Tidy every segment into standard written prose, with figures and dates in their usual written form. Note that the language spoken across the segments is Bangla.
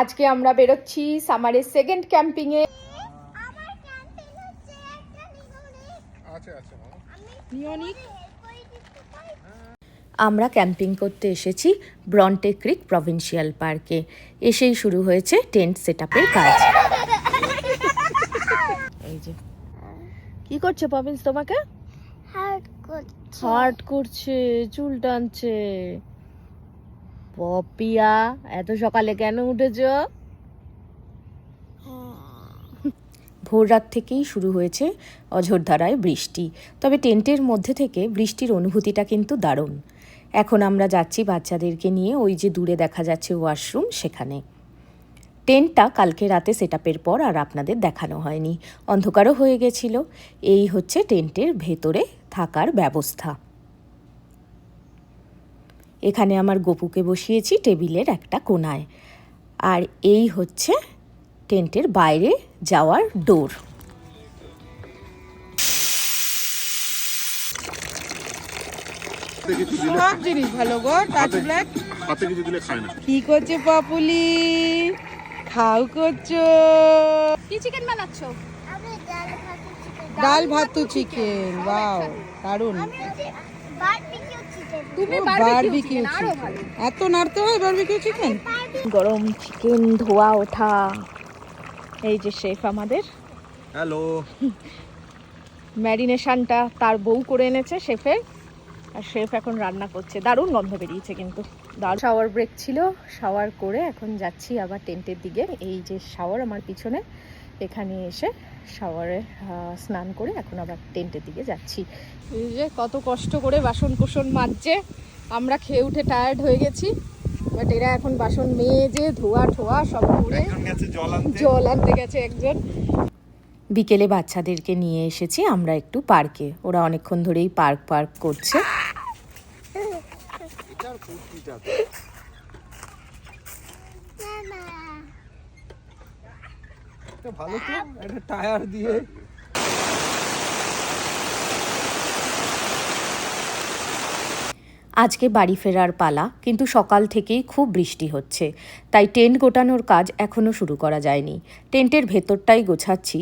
আজকে আমরা বেরোচ্ছি সামারের সেকেন্ড ক্যাম্পিং এ। আমরা ক্যাম্পিং করতে এসেছি ব্রন্টে ক্রিক প্রভিন্সিয়াল পার্কে। এসেই শুরু হয়েছে টেন্ট সেটআপের কাজ। এই যে কি করছে পপিন্স, তোমাকে হার্ট করছে, চুল টানছে। পপিয়া, এত সকালে কেন উঠেছো? ভোর রাত থেকেই শুরু হয়েছে অঝোরধারায় বৃষ্টি, তবে টেন্টের মধ্যে থেকে বৃষ্টির অনুভূতিটা কিন্তু দারুণ। এখন আমরা যাচ্ছি বাচ্চাদেরকে নিয়ে, ওই যে দূরে দেখা যাচ্ছে ওয়াশরুম, সেখানে। টেন্টটা কালকে রাতে সেটআপের পর আর আপনাদের দেখানো হয়নি, অন্ধকারও হয়ে গেছিল। এই হচ্ছে টেন্টের ভেতরে থাকার ব্যবস্থা। এখানে আমার গপুকে বসিয়েছি টেবিলের একটা কোনায়, আর এই হচ্ছে টেন্টের বাইরে যাওয়ার ডোর। সব জিনিস ভালো গো। টাচ ব্ল্যাক কি করছে পাপুলি? খাও করছো? কি চিকেন বানাচ্ছো? ডাল ভাতু চিকেন। ওয়াও, দারুন। তুমি বারবিকিউ চিকেন। এত নাড়তে হয় বারবিকিউ চিকেন? গরম চিকেন ধোয়া ওঠা। এই যে শেফ আমাদের, হ্যালো। ম্যারিনেশনটা তার বউ করে এনেছে শেফের, আর শেফ এখন রান্না করছে। দারুণ গন্ধ বেরিয়েছে কিন্তু। দারুণ। শাওয়ার ব্রেক ছিল, শাওয়ার করে এখন যাচ্ছি আবার টেন্টের দিকে। এই যে শাওয়ার আমার পিছনে, এখানে এসে শাওয়ারে স্নান করে এখন আবার টেন্টের দিকে যাচ্ছি। এই যে কত কষ্ট করে বাসন কুসন মাজছে। আমরা খেয়ে উঠে টায়ার্ড হয়ে গেছি, বাট এরা এখন বাসন মেজে ধোয়া ঠোয়া সব করে জল আনতে গেছে একজন। বিকেলে বাচ্চাদেরকে নিয়ে এসেছি আমরা একটু পার্কে। ওরা অনেকক্ষণ ধরেই পার্ক করছে। ভালো তো, একটা টায়ার দিয়ে। আজকে বাড়ি ফেরার পালা, কিন্তু সকাল থেকেই খুব বৃষ্টি হচ্ছে, তাই টেন্ট গোটানোর কাজ এখনও শুরু করা যায়নি। টেন্টের ভেতরটাই গোছাচ্ছি,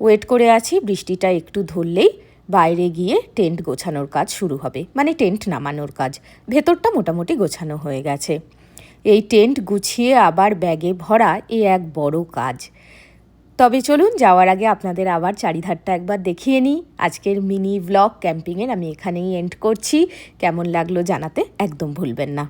ওয়েট করে আছি বৃষ্টিটা একটু ধরলেই বাইরে গিয়ে টেন্ট গোছানোর কাজ শুরু হবে, মানে টেন্ট নামানোর কাজ। ভেতরটা মোটামুটি গোছানো হয়ে গেছে। এই টেন্ট গুছিয়ে আবার ব্যাগে ভরা এক বড় কাজ। তবে চলুন যাওয়ার আগে আপনাদের আবার চারিধারটা একবার দেখিয়ে নিই। আজকের মিনি ব্লগ ক্যাম্পিংয়ের আমি এখানেই এন্ড করছি। কেমন লাগলো জানাতে একদম ভুলবেন না।